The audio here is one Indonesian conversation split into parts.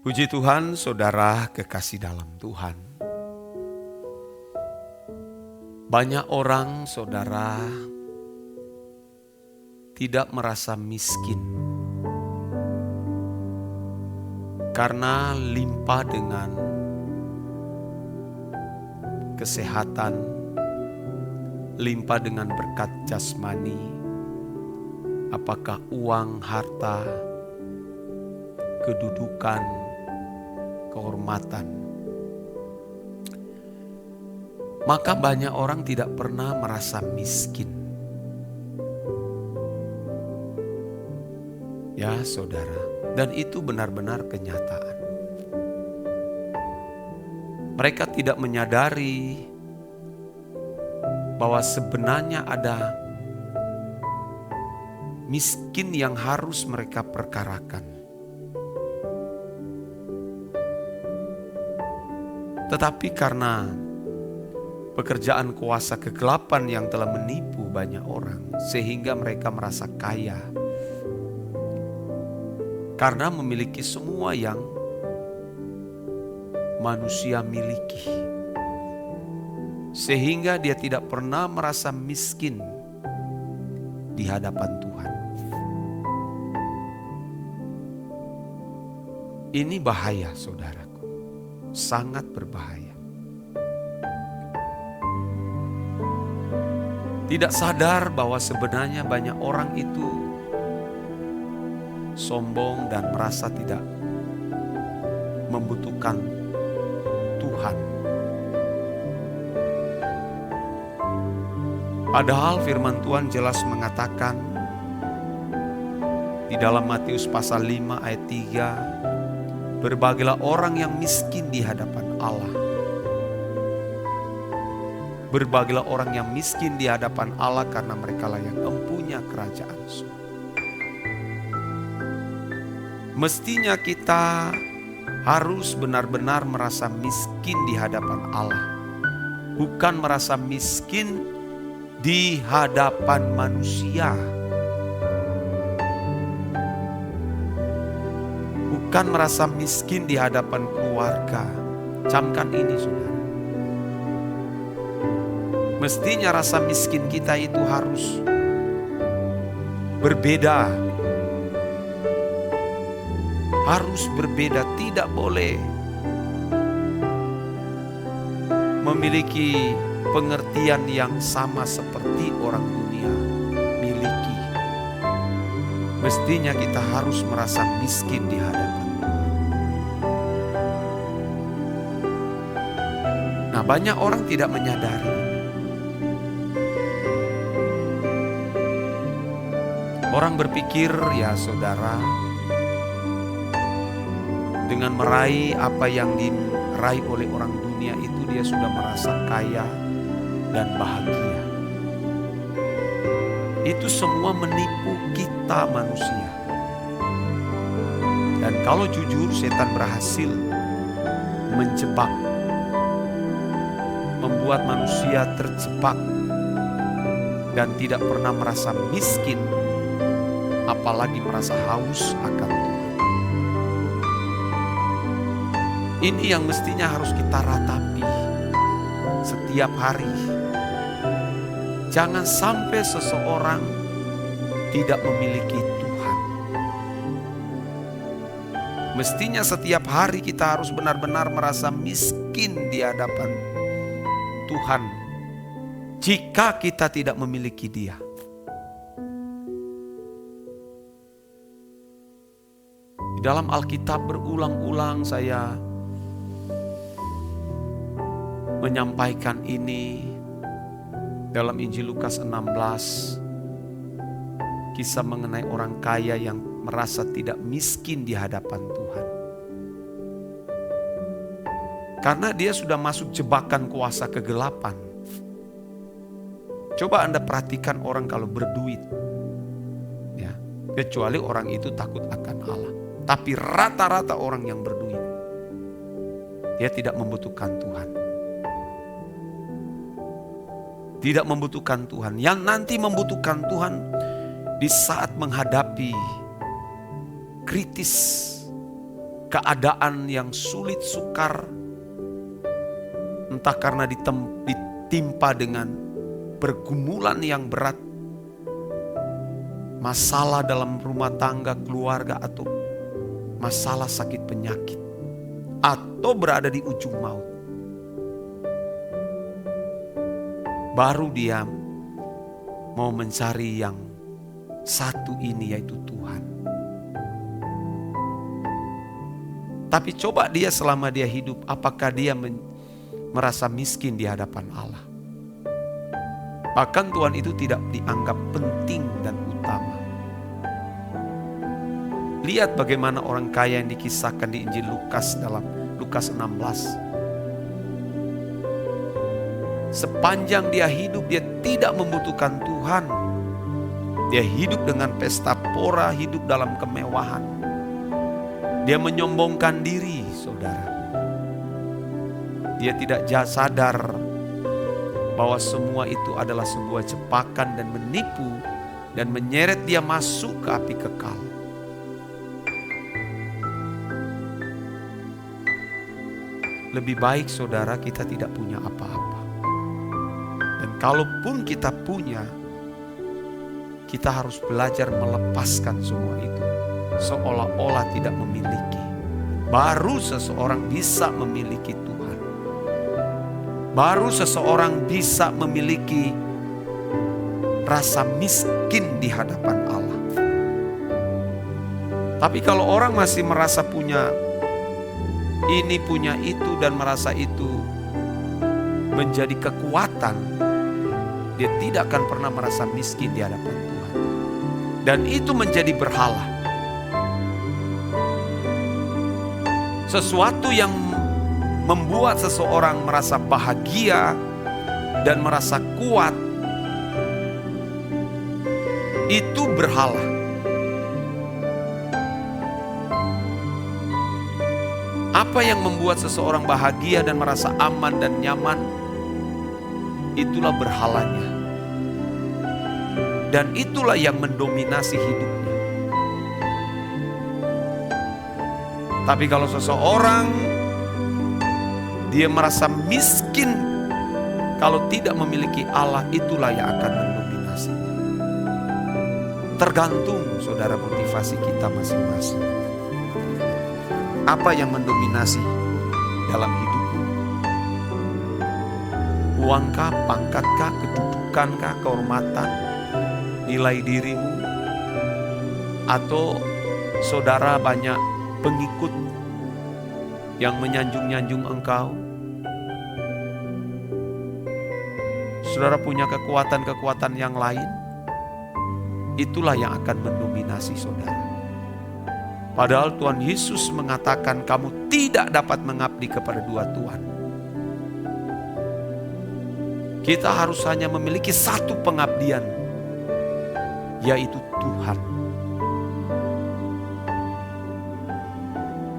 Puji Tuhan, saudara kekasih dalam Tuhan. Banyak orang, saudara, tidak merasa miskin karena limpah dengan kesehatan, limpah dengan berkat jasmani, apakah uang, harta, kedudukan, kehormatan. Maka banyak orang tidak pernah merasa miskin. Ya saudara, dan itu benar-benar kenyataan. Mereka tidak menyadari bahwa sebenarnya ada miskin yang harus mereka perkarakan. Tetapi karena pekerjaan kuasa kegelapan yang telah menipu banyak orang, sehingga mereka merasa kaya karena memiliki semua yang manusia miliki, sehingga dia tidak pernah merasa miskin di hadapan Tuhan. Ini bahaya, saudaraku, sangat berbahaya. Tidak sadar bahwa sebenarnya banyak orang itu sombong dan merasa tidak membutuhkan Tuhan. Padahal firman Tuhan jelas mengatakan di dalam Matius pasal 5 ayat 3, berbahagialah orang yang miskin di hadapan Allah. Berbahagialah orang yang miskin di hadapan Allah, karena merekalah yang empunya kerajaan surga. Mestinya kita harus benar-benar merasa miskin di hadapan Allah, bukan merasa miskin di hadapan manusia. Bukan merasa miskin di hadapan keluarga. Camkan ini, saudara. Mestinya rasa miskin kita itu harus berbeda. Harus berbeda, tidak boleh memiliki pengertian yang sama seperti orang dunia miliki. Mestinya kita harus merasa miskin di hadapan Tuhan. Nah, banyak orang tidak menyadari. Orang berpikir, ya saudara, dengan meraih apa yang diraih oleh orang dunia itu dia sudah merasa kaya dan bahagia. Itu semua menipu kita manusia. Dan kalau jujur, setan berhasil menjebak, membuat manusia terjebak dan tidak pernah merasa miskin, apalagi merasa haus akan Tuhan. Ini yang mestinya harus kita ratapi setiap hari. Jangan sampai seseorang tidak memiliki Tuhan. Mestinya setiap hari kita harus benar-benar merasa miskin di hadapan Tuhan jika kita tidak memiliki Dia. Di dalam Alkitab berulang-ulang saya menyampaikan ini. Dalam Injil Lukas 16, kisah mengenai orang kaya yang merasa tidak miskin di hadapan Tuhan. Karena dia sudah masuk jebakan kuasa kegelapan. Coba Anda perhatikan orang kalau berduit, ya, kecuali orang itu takut akan Allah. Tapi rata-rata orang yang berduit, dia tidak membutuhkan Tuhan. Tidak membutuhkan Tuhan. Yang nanti membutuhkan Tuhan di saat menghadapi kritis, keadaan yang sulit sukar, entah karena ditimpa dengan pergumulan yang berat, masalah dalam rumah tangga, keluarga, atau masalah sakit penyakit, atau berada di ujung maut, baru dia mau mencari yang satu ini, yaitu Tuhan. Tapi coba dia selama dia hidup, apakah dia merasa miskin di hadapan Allah? Bahkan Tuhan itu tidak dianggap penting dan utama. Lihat bagaimana orang kaya yang dikisahkan di Injil Lukas dalam Lukas 16. Sepanjang dia hidup, dia tidak membutuhkan Tuhan. Dia hidup dengan pesta pora, hidup dalam kemewahan. Dia menyombongkan diri, saudara. Dia tidak sadar bahwa semua itu adalah sebuah jebakan dan menipu dan menyeret dia masuk ke api kekal. Lebih baik, saudara, kita tidak punya apa-apa. Dan kalaupun kita punya, kita harus belajar melepaskan semua itu, seolah-olah tidak memiliki. Baru seseorang bisa memiliki Tuhan. Baru seseorang bisa memiliki rasa miskin di hadapan Allah. Tapi kalau orang masih merasa punya ini, punya itu, dan merasa itu menjadi kekuatan, dia tidak akan pernah merasa miskin di hadapan Tuhan. Dan itu menjadi berhala. Sesuatu yang membuat seseorang merasa bahagia dan merasa kuat, itu berhala. Apa yang membuat seseorang bahagia dan merasa aman dan nyaman, itulah berhalanya. Dan itulah yang mendominasi hidupnya. Tapi kalau seseorang dia merasa miskin kalau tidak memiliki Allah, itulah yang akan mendominasinya. Tergantung, saudara, motivasi kita masing-masing. Apa yang mendominasi dalam hidupmu? Uangkah, pangkatkah, kedudukankah, kehormatan, nilai dirimu? Atau saudara banyak pengikut yang menyanjung-nyanjung engkau? Saudara punya kekuatan-kekuatan yang lain? Itulah yang akan mendominasi saudara. Padahal Tuhan Yesus mengatakan kamu tidak dapat mengabdi kepada dua Tuhan. Kita harus hanya memiliki satu pengabdian, yaitu Tuhan.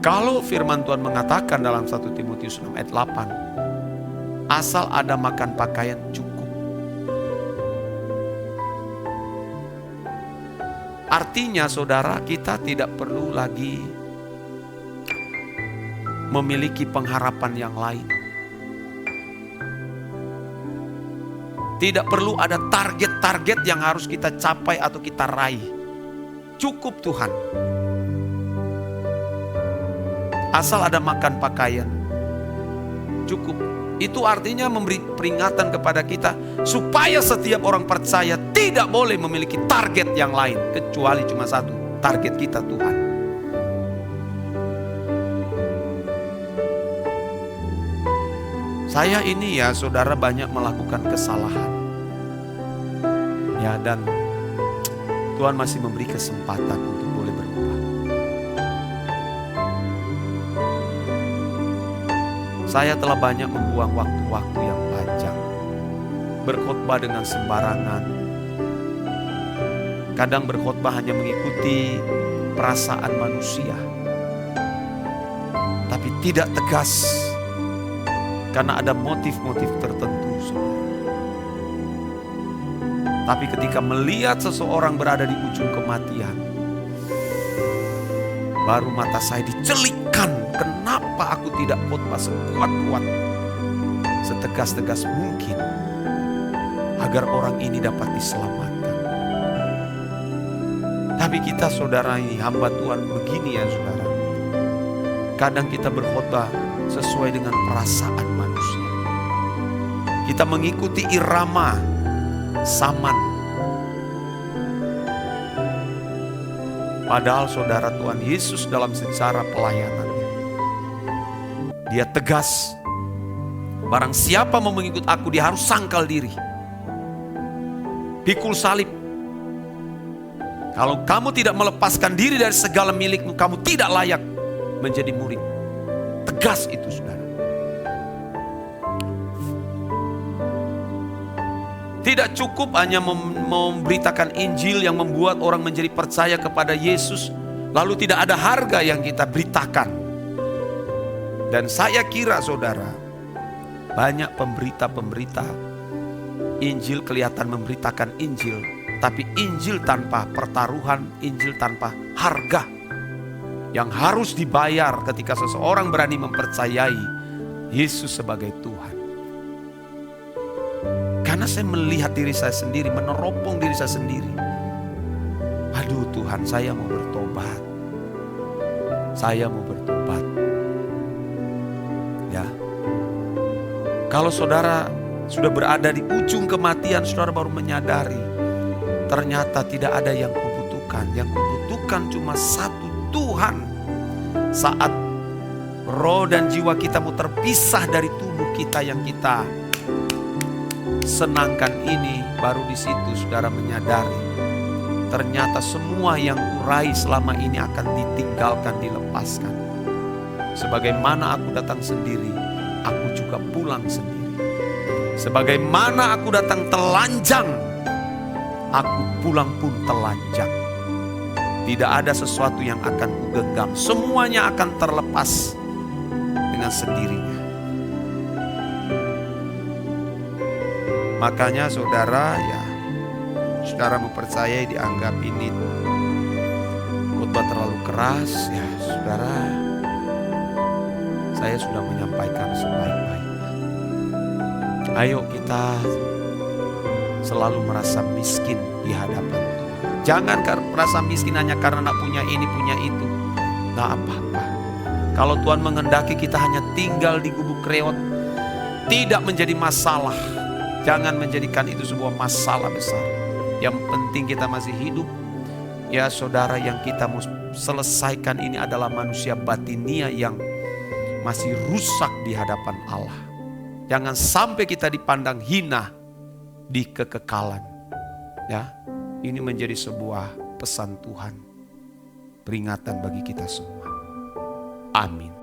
Kalau firman Tuhan mengatakan dalam 1 Timotius 6 ayat 8, asal ada makan pakaian cukup. Artinya saudara, kita tidak perlu lagi memiliki pengharapan yang lain. Tidak perlu ada target-target yang harus kita capai atau kita raih. Cukup Tuhan. Asal ada makan pakaian, cukup. Itu artinya memberi peringatan kepada kita supaya setiap orang percaya tidak boleh memiliki target yang lain kecuali cuma satu, target kita Tuhan. Saya ini ya saudara banyak melakukan kesalahan. Ya, dan Tuhan masih memberi kesempatan untuk boleh berubah. Saya telah banyak membuang waktu-waktu yang panjang, berkhotbah dengan sembarangan. Kadang berkhotbah hanya mengikuti perasaan manusia, tapi tidak tegas, karena ada motif-motif tertentu. Tapi ketika melihat seseorang berada di ujung kematian, baru mata saya dicelikkan. Kenapa aku tidak khotbah sekuat-kuat, setegas-tegas mungkin, agar orang ini dapat diselamatkan. Tapi kita saudara ini, hamba Tuhan begini ya saudara. Kadang kita berkhotbah sesuai dengan perasaan manusia. Kita mengikuti irama zaman. Padahal saudara, Tuhan Yesus dalam sejarah pelayanannya, Dia tegas. Barang siapa mau mengikut aku, dia harus sangkal diri, pikul salib. Kalau kamu tidak melepaskan diri dari segala milikmu, kamu tidak layak menjadi murid. Tegas itu saudara. Tidak cukup hanya memberitakan Injil yang membuat orang menjadi percaya kepada Yesus, lalu tidak ada harga yang kita beritakan. Dan saya kira saudara, banyak pemberita-pemberita Injil kelihatan memberitakan Injil, tapi Injil tanpa pertaruhan, Injil tanpa harga yang harus dibayar ketika seseorang berani mempercayai Yesus sebagai Tuhan. Karena saya melihat diri saya sendiri, meneropong diri saya sendiri. Aduh Tuhan, saya mau bertobat. Saya mau bertobat. Ya. Kalau saudara sudah berada di ujung kematian, saudara baru menyadari, ternyata tidak ada yang kubutuhkan. Yang kubutuhkan cuma satu, Tuhan. Saat roh dan jiwa kita mau terpisah dari tubuh kita yang kita senangkan ini, baru di situ saudara menyadari ternyata semua yang kurai selama ini akan ditinggalkan, dilepaskan. Sebagaimana aku datang sendiri, aku juga pulang sendiri. Sebagaimana aku datang telanjang, aku pulang pun telanjang. Tidak ada sesuatu yang akan kugenggam, semuanya akan terlepas dengan sendirinya. Makanya saudara, ya saudara mempercayai dianggap ini khotbah terlalu keras, ya saudara, saya sudah menyampaikan sebaik-baiknya. Ayo kita selalu merasa miskin di hadapan Tuhan. Jangan merasa miskin hanya karena nak punya ini, punya itu. Tidak apa-apa. Kalau Tuhan menghendaki kita hanya tinggal di gubuk reot, tidak menjadi masalah. Jangan menjadikan itu sebuah masalah besar. Yang penting kita masih hidup. Ya saudara, yang kita mau selesaikan ini adalah manusia batinia yang masih rusak di hadapan Allah. Jangan sampai kita dipandang hina di kekekalan. Ya, ini menjadi sebuah pesan Tuhan, peringatan bagi kita semua. Amin.